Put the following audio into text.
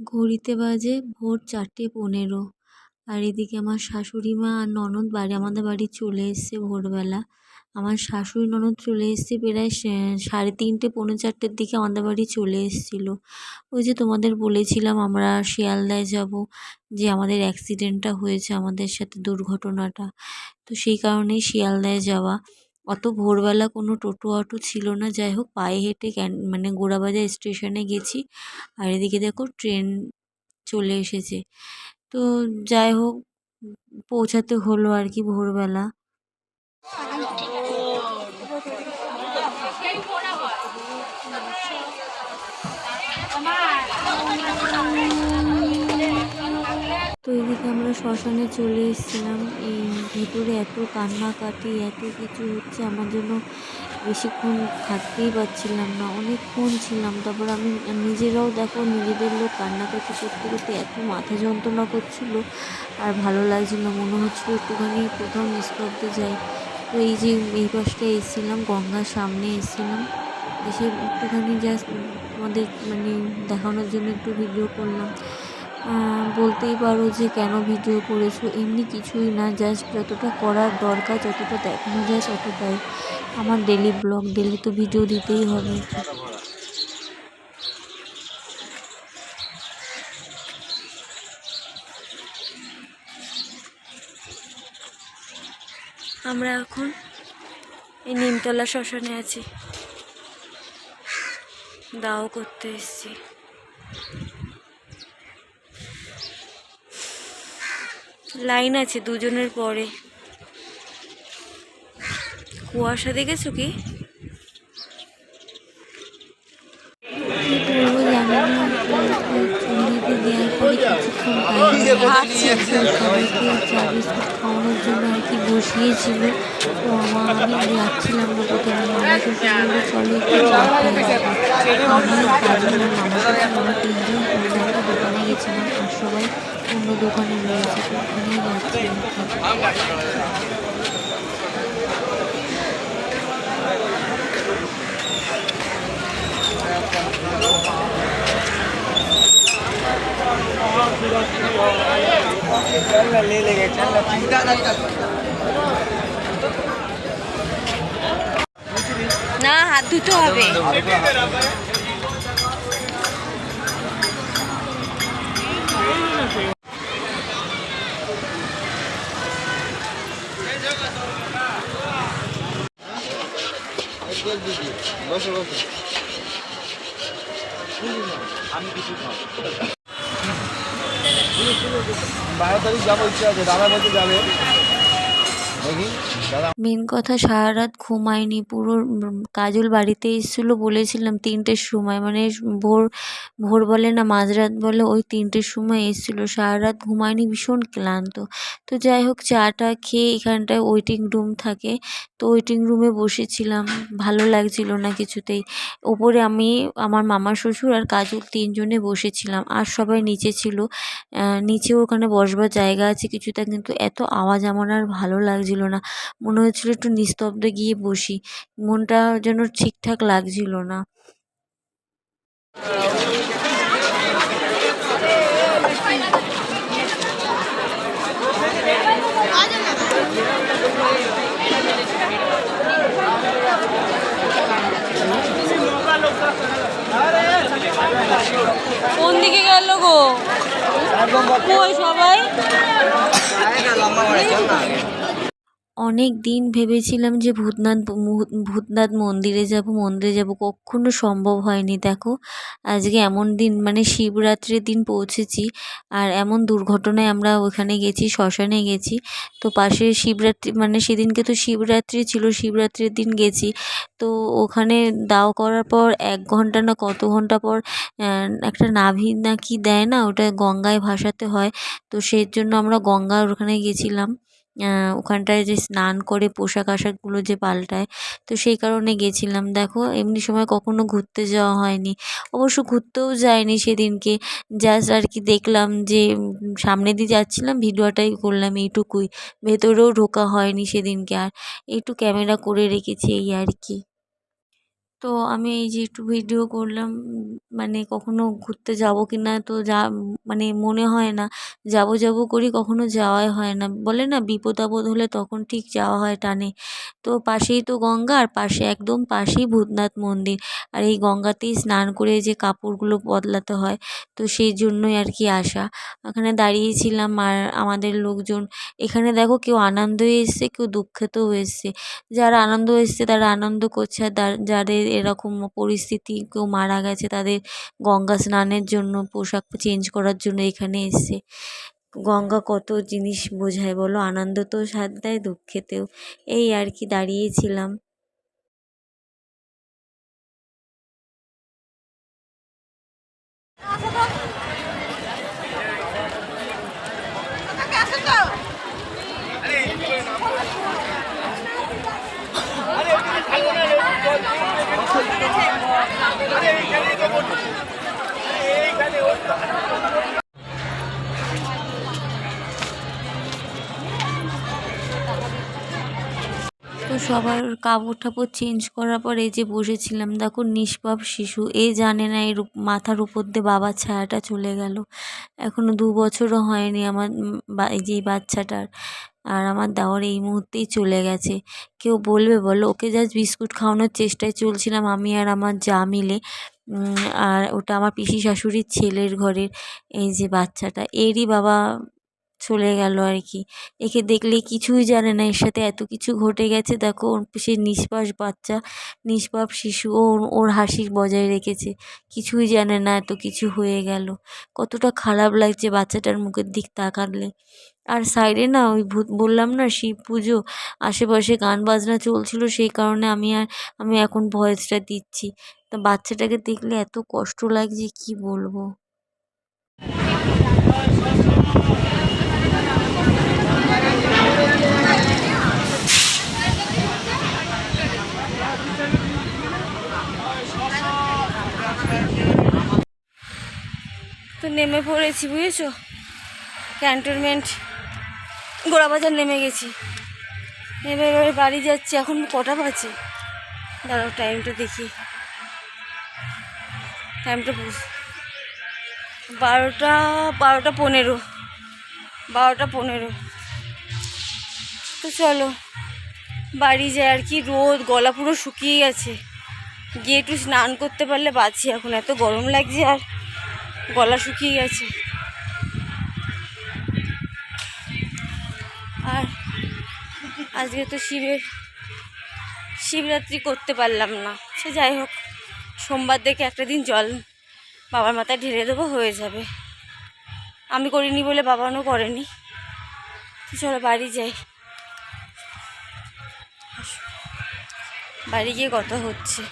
ঘড়িতে বাজে ভোর 4:15। আর এদিকে আমার শাশুড়ি মা আর ননদ আমাদের বাড়ি চলে এসছে ভোরবেলা। আমার শাশুড়ি ননদ চলে এসছে প্রায় 3:30 পৌনে 4টের দিকে আমাদের বাড়ি চলে এসেছিলো। ওই যে তোমাদের বলেছিলাম আমরা শিয়ালদায় যাব, যে আমাদের অ্যাক্সিডেন্টটা হয়েছে, আমাদের সাথে দুর্ঘটনাটা, তো সেই কারণেই শিয়ালদায় যাওয়া। অত ভোরবেলা কোনো টোটো অটো ছিল না, যাই হোক পায়ে হেঁটে মানে গোড়াবাজার স্টেশনে গেছি। আর এদিকে দেখো ট্রেন চলে এসেছে। তো যাই হোক পৌঁছাতে হলো আর কি ভোরবেলা। তো এদিকে আমরা শ্মশানে চলে এসেছিলাম। এই ভিতরে এত কান্নাকাটি এত কিছু হচ্ছে, আমার জন্য বেশিক্ষণ থাকতেই পারছিলাম না, অনেকক্ষণ ছিলাম। তারপর আমি নিজেরাও দেখো নিজেদের লোক কান্নাকাটি করতে করতে এত মাথা যন্ত্রণা করছিল আর ভালো লাগছিল, মনে হচ্ছিলো একটুখানি কোথাও নিস্তব্ধে যাই। তো এই যে এই পাশটায় এসেছিলাম, গঙ্গার সামনে এসেছিলাম, এসে একটুখানি জাস্ট তোমাদের মানে দেখানোর জন্য একটু ভিডিও করলাম। বলতেই পারো যে কেন ভিডিও করেছো, এমনি কিছুই না, জাস্ট যতটা করার দরকার যতটা দেখানো যায় ততটাই। আমার ডেলি ব্লগ, ডেলি তো ভিডিও দিতেই হবে। আমরা এখন এই নিমতলা শ্মশানে আছি, দাও করতে এসেছি। লাইন আছে দুজনের পরে। কুয়াশা দেখেছো কি? খাওয়ানোর জন্য আর কি বসিয়েছিল। তো আমি যাচ্ছিলাম না, প্রথমে মামা শ্বশুর বলে চলো একটু চা খেয়ে যাবো। আমি কাজল আর মামা শ্বশুর আমরা 3জন অন্য একটা দোকানে গেছিলাম, আর সবাই অন্য দোকানে রয়েছে, তো ওখানেই যাচ্ছিলাম। না, হাত ধুতে হবে। আমি কিছু যাবো, ইচ্ছা আছে, দাদা বলতে যাবে। মেন কথা সারা রাত ঘুমাইনি পুরো। কাজল বাড়িতে এসেছিলো বলেছিলাম 3টের সময়, মানে ভোর বলে না মাঝরাত বলে, ওই 3টের সময় এসেছিলো। সারা রাত ঘুমাইনি, ভীষণ ক্লান্ত। তো যাই হোক চাটা খেয়ে এখানটায় ওয়েটিং রুম থাকে, তো ওয়েটিং রুমে বসেছিলাম, ভালো লাগছিল না কিছুতেই। ওপরে আমি, আমার মামা শ্বশুর আর কাজল 3জনে বসেছিলাম, আর সবাই নিচে ছিল। নিচেও ওখানে বসবার জায়গা আছে কিছুটা, কিন্তু এত আওয়াজ আমার আর ভালো লাগছিল না। মনে হচ্ছিল একটু নিস্তব্ধে গিয়ে বসি, মনটা যেন ঠিকঠাক লাগছিল না। কোন দিকে গেল গো কই সবাই? অনেক দিন ভেবেছিলাম যে ভূতনাথ মন্দিরে যাব, কখনো সম্ভব হয়নি। দেখো আজকে এমন দিন, মানে শিবরাত্রির দিন পৌঁছেছি, আর এমন দুর্ঘটনায় আমরা ওখানে গেছি, শ্মশানে গেছি। তো পাশে শিবরাত্রি, মানে সেদিনকে তো শিবরাত্রি ছিল, শিবরাত্রির দিন গেছি। তো ওখানে দাও করার পর 1 ঘন্টা না কত ঘন্টা পর একটা নাভি না কি দেয় না, ওটা গঙ্গায় ভাসাতে হয়। তো সেই জন্য আমরা গঙ্গার ওখানে গেছিলাম, ওখানটায় যে স্নান করে পোশাক আশাকগুলো যে পাল্টায়, তো সেই কারণে গেছিলাম। দেখো এমনি সময় কখনো ঘুরতে যাওয়া হয়নি, অবশ্য ঘুরতেও যায়নি সেদিনকে, জাস্ট আর কি দেখলাম যে সামনে দিয়ে যাচ্ছিলাম, ভিডিওটাই করলাম, এইটুকুই। ভেতরেও ঢোকা হয়নি সেদিনকে, আর একটু ক্যামেরা করে রেখেছি এই আর কি। তো আমি এই যে একটু ভিডিও করলাম, মানে কখনো ঘুরতে যাব কি না তো মানে মনে হয় না, যাব যাব করি কখনো যাওয়াই হয় না। বলে না বিপদ আপদ হলে তখন ঠিক যাওয়া হয় টানে। তো পাশেই তো গঙ্গা, আর পাশে একদম পাশেই ভূতনাথ মন্দির। আর এই গঙ্গাতেই স্নান করে যে কাপড়গুলো বদলাতে হয়, তো সেই জন্যই আর কি আসা। ওখানে দাঁড়িয়েছিলাম আর আমাদের লোকজন, এখানে দেখো কেউ আনন্দে এসছে, কেউ দুঃখেতেও এসছে। যারা আনন্দ এসছে তারা আনন্দ করছে, আর যাদের এরকম পরিস্থিতি, কেউ মারা গেছে, তাদের গঙ্গা স্নানের জন্য পোশাক চেঞ্জ করার জন্য এখানে এসছে। গঙ্গা কত জিনিস বোঝায় বলো, আনন্দ তো সাথ দেয়, দুঃখেতেও। এই আর কি দাঁড়িয়েছিলাম। তো সবার কাপড় টাপড় চেঞ্জ করার পর এই যে বসেছিলাম, দেখো নিষ্পাপ শিশু, এ জানে না এর মাথার উপর দিয়ে বাবার ছায়াটা চলে গেল। এখনো 2 বছরও হয়নি আমার এই যে এই বাচ্চাটার। আর আমার দেওর এই মুহূর্তেই চলে গেছে। কেউ বলবে বলো? ওকে জাস্ট বিস্কুট খাওয়ানোর চেষ্টায় চলছিলাম আমি আর আমার যা মিলে। আর ওটা আমার পিসি শাশুড়ির ছেলের ঘরের এই যে বাচ্চাটা, এরই বাবা চলে গেল আর কি। একে দেখলে কিছুই জানে না, এর সাথে এত কিছু ঘটে গেছে। দেখো সে নিষ্পাপ বাচ্চা, নিষ্পাপ শিশু, ও ওর হাসি বজায় রেখেছে, কিছুই জানে না এত কিছু হয়ে গেল। কতটা খারাপ লাগছে বাচ্চাটার মুখের দিক তাকালে। আর সাইডে না ওই বললাম না শিব পুজো, আশেপাশে গান বাজনা চলছিল, সেই কারণে আমি এখন ভয়েসটা দিচ্ছি। তা বাচ্চাটাকে দেখলে এত কষ্ট লাগছে, কি বলবো। তো নেমে পড়েছি বুঝেছো, ক্যান্টনমেন্ট গোড়াবাজার নেমে গেছি। নেমে এবারে বাড়ি যাচ্ছি। এখন কটা বাজে দাঁড়াও টাইমটা দেখি, টাইমটা 12টা 15, 12টা 15। তো চলো বাড়ি যাই আর কি। রোদ, গলা পুরো শুকিয়ে গেছে, গিয়ে একটু স্নান করতে পারলে বাঁচি। এখন এত গরম লাগছে আর গলা শুকিয়ে গেছে। আর আজকে তো শিবরাত্রি করতে পারলাম না, সে যাই হোক, সোমবার দেখে একটা দিন জল বাবার মাথায় ঢেলে দেবো, হয়ে যাবে। আমি করিনি বলে বাবানও করেনি। তো চলো বাড়ি যাই, বাড়ি গিয়ে কথা হচ্ছে।